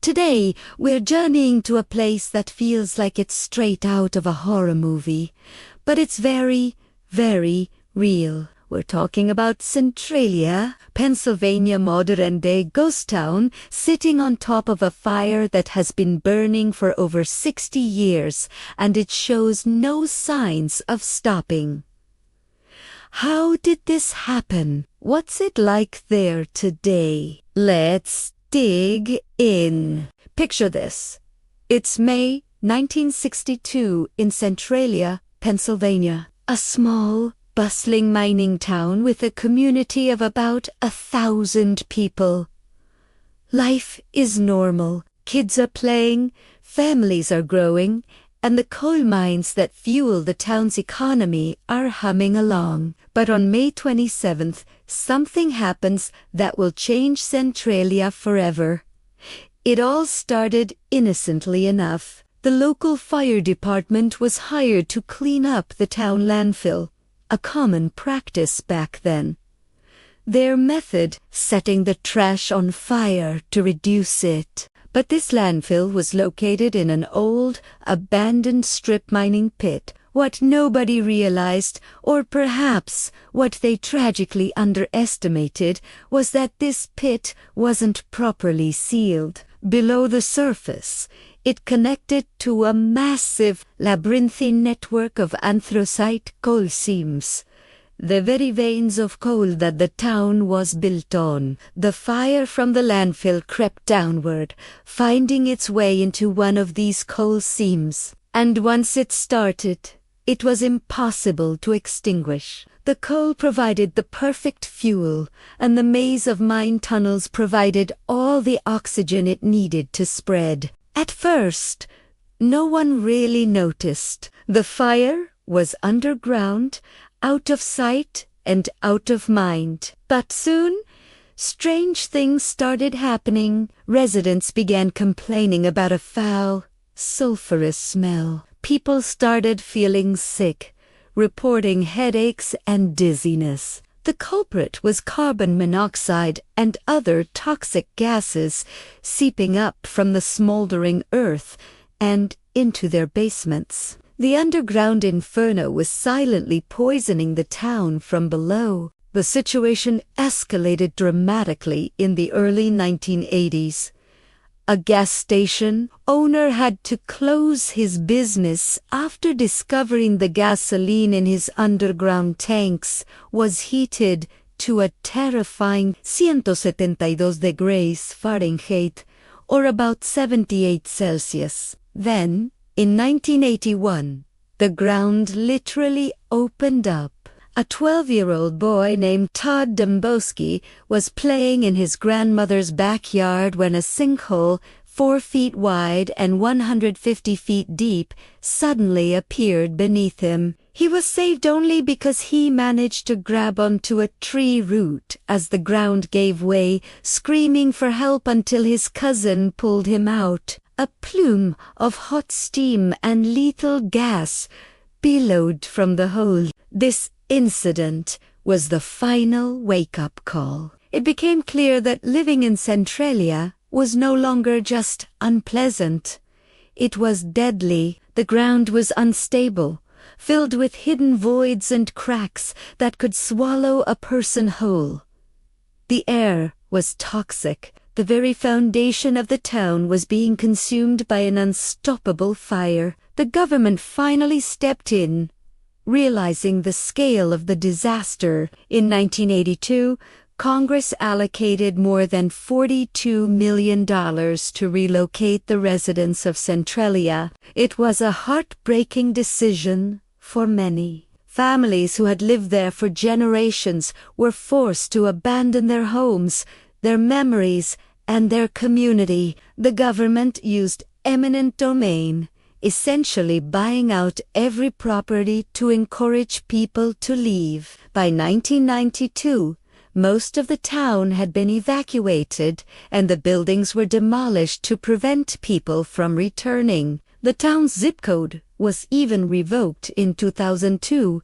Today, we're journeying to a place that feels like it's straight out of a horror movie, but it's very, very real. We're talking about Centralia, Pennsylvania modern-day ghost town, sitting on top of a fire that has been burning for over 60 years, and it shows no signs of stopping. How did this happen? What's it like there today? Let's dig in. Picture this. It's May 1962 in Centralia, Pennsylvania. A small, bustling mining town with a community of about 1,000 people. Life is normal. Kids are playing, families are growing, and the coal mines that fuel the town's economy are humming along. But on May 27th, something happens that will change Centralia forever. It all started innocently enough. The local fire department was hired to clean up the town landfill, a common practice back then. Their method, setting the trash on fire to reduce it. But this landfill was located in an old, abandoned strip mining pit. What nobody realized, or perhaps what they tragically underestimated, was that this pit wasn't properly sealed. Below the surface, it connected to a massive, labyrinthine network of anthracite coal seams, the very veins of coal that the town was built on. The fire from the landfill crept downward, finding its way into one of these coal seams. And once it started, it was impossible to extinguish. The coal provided the perfect fuel, and the maze of mine tunnels provided all the oxygen it needed to spread. At first, no one really noticed. The fire was underground, out of sight and out of mind. But soon, strange things started happening. Residents began complaining about a foul, sulfurous smell. People started feeling sick, reporting headaches and dizziness. The culprit was carbon monoxide and other toxic gases seeping up from the smoldering earth and into their basements. The underground inferno was silently poisoning the town from below. The situation escalated dramatically in the early 1980s. A gas station owner had to close his business after discovering the gasoline in his underground tanks was heated to a terrifying 172 degrees Fahrenheit, or about 78 Celsius. Then, in 1981, the ground literally opened up. A 12-year-old boy named Todd Domboski was playing in his grandmother's backyard when a sinkhole 4 feet wide and 150 feet deep suddenly appeared beneath him. He was saved only because he managed to grab onto a tree root as the ground gave way, screaming for help until his cousin pulled him out. A plume of hot steam and lethal gas billowed from the hole. This incident was the final wake-up call. It became clear that living in Centralia was no longer just unpleasant. It was deadly. The ground was unstable, filled with hidden voids and cracks that could swallow a person whole. The air was toxic. The very foundation of the town was being consumed by an unstoppable fire. The government finally stepped in, realizing the scale of the disaster. In 1982, Congress allocated more than $42 million to relocate the residents of Centralia. It was a heartbreaking decision for many. Families who had lived there for generations were forced to abandon their homes, their memories, and their community. The government used eminent domain, essentially buying out every property to encourage people to leave. By 1992, most of the town had been evacuated, and the buildings were demolished to prevent people from returning. The town's zip code was even revoked in 2002.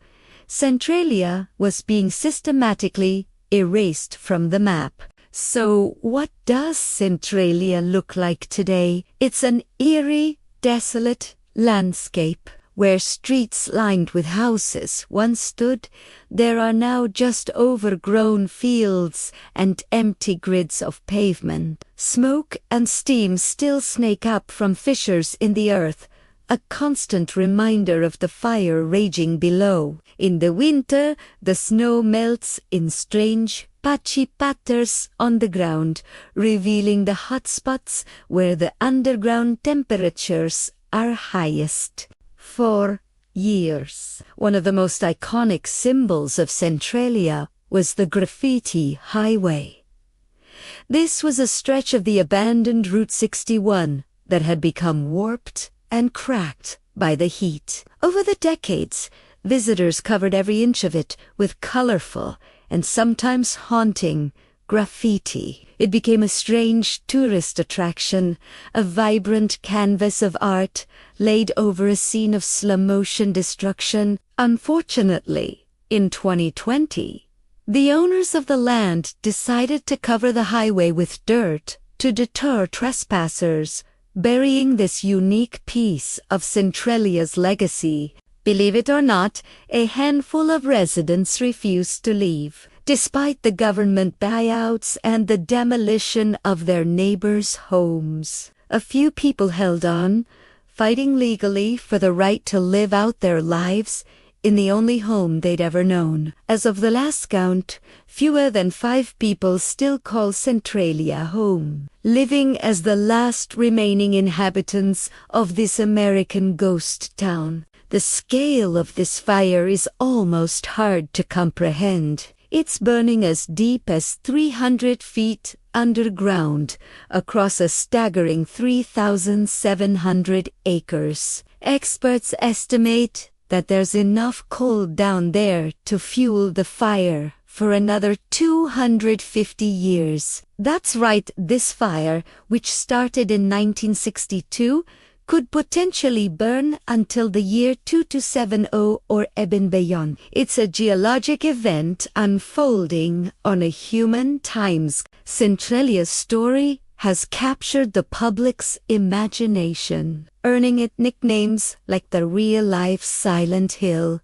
Centralia was being systematically erased from the map. So what does Centralia look like today? It's an eerie, desolate landscape. Where streets lined with houses once stood, there are now just overgrown fields and empty grids of pavement. Smoke and steam still snake up from fissures in the earth, a constant reminder of the fire raging below. In the winter, the snow melts in strange, patchy patterns on the ground, revealing the hot spots where the underground temperatures are highest. For years, one of the most iconic symbols of Centralia was the graffiti highway. This was a stretch of the abandoned Route 61 that had become warped and cracked by the heat. Over the decades, visitors covered every inch of it with colorful and sometimes haunting graffiti. It became a strange tourist attraction, a vibrant canvas of art laid over a scene of slow-motion destruction. Unfortunately, in 2020, the owners of the land decided to cover the highway with dirt to deter trespassers, burying this unique piece of Centralia's legacy. Believe it or not, a handful of residents refused to leave, despite the government buyouts and the demolition of their neighbors' homes. A few people held on, fighting legally for the right to live out their lives in the only home they'd ever known. As of the last count, fewer than 5 people still call Centralia home, living as the last remaining inhabitants of this American ghost town. The scale of this fire is almost hard to comprehend. It's burning as deep as 300 feet underground across a staggering 3,700 acres. Experts estimate that there's enough coal down there to fuel the fire for another 250 years. That's right, this fire, which started in 1962, could potentially burn until the year 2270 or even beyond. It's a geologic event unfolding on a human timescale. Centralia's story has captured the public's imagination, earning it nicknames like the real-life Silent Hill.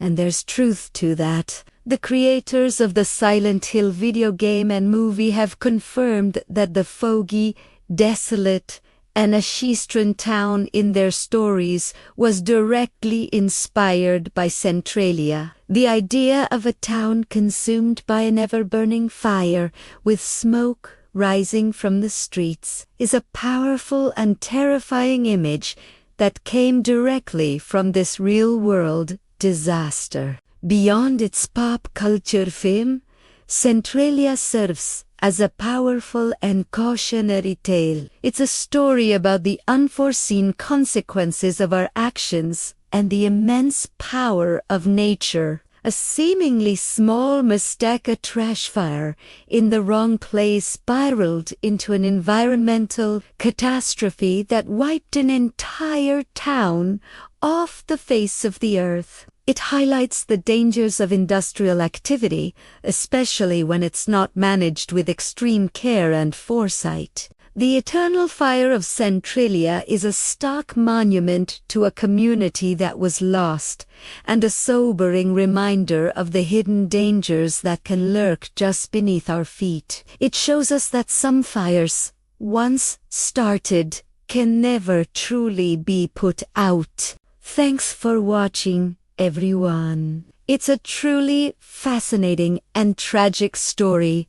And there's truth to that. The creators of the Silent Hill video game and movie have confirmed that the foggy, desolate, and Appalachian town in their stories was directly inspired by Centralia. The idea of a town consumed by an ever-burning fire with smoke rising from the streets is a powerful and terrifying image that came directly from this real-world disaster. Beyond its pop culture fame, Centralia serves as a powerful and cautionary tale. It's a story about the unforeseen consequences of our actions and the immense power of nature. A seemingly small mistake, a trash fire in the wrong place, spiraled into an environmental catastrophe that wiped an entire town off the face of the earth. It highlights the dangers of industrial activity, especially when it's not managed with extreme care and foresight. The eternal fire of Centralia is a stark monument to a community that was lost, and a sobering reminder of the hidden dangers that can lurk just beneath our feet. It shows us that some fires, once started, can never truly be put out. Thanks for watching, everyone. It's a truly fascinating and tragic story.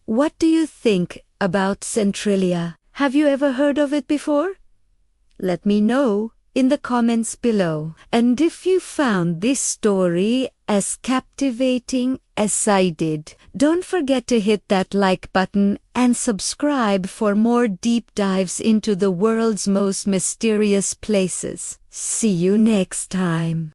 What do you think about Centralia? Have you ever heard of it before? Let me know in the comments below. And if you found this story as captivating as I did, don't forget to hit that like button and subscribe for more deep dives into the world's most mysterious places. See you next time.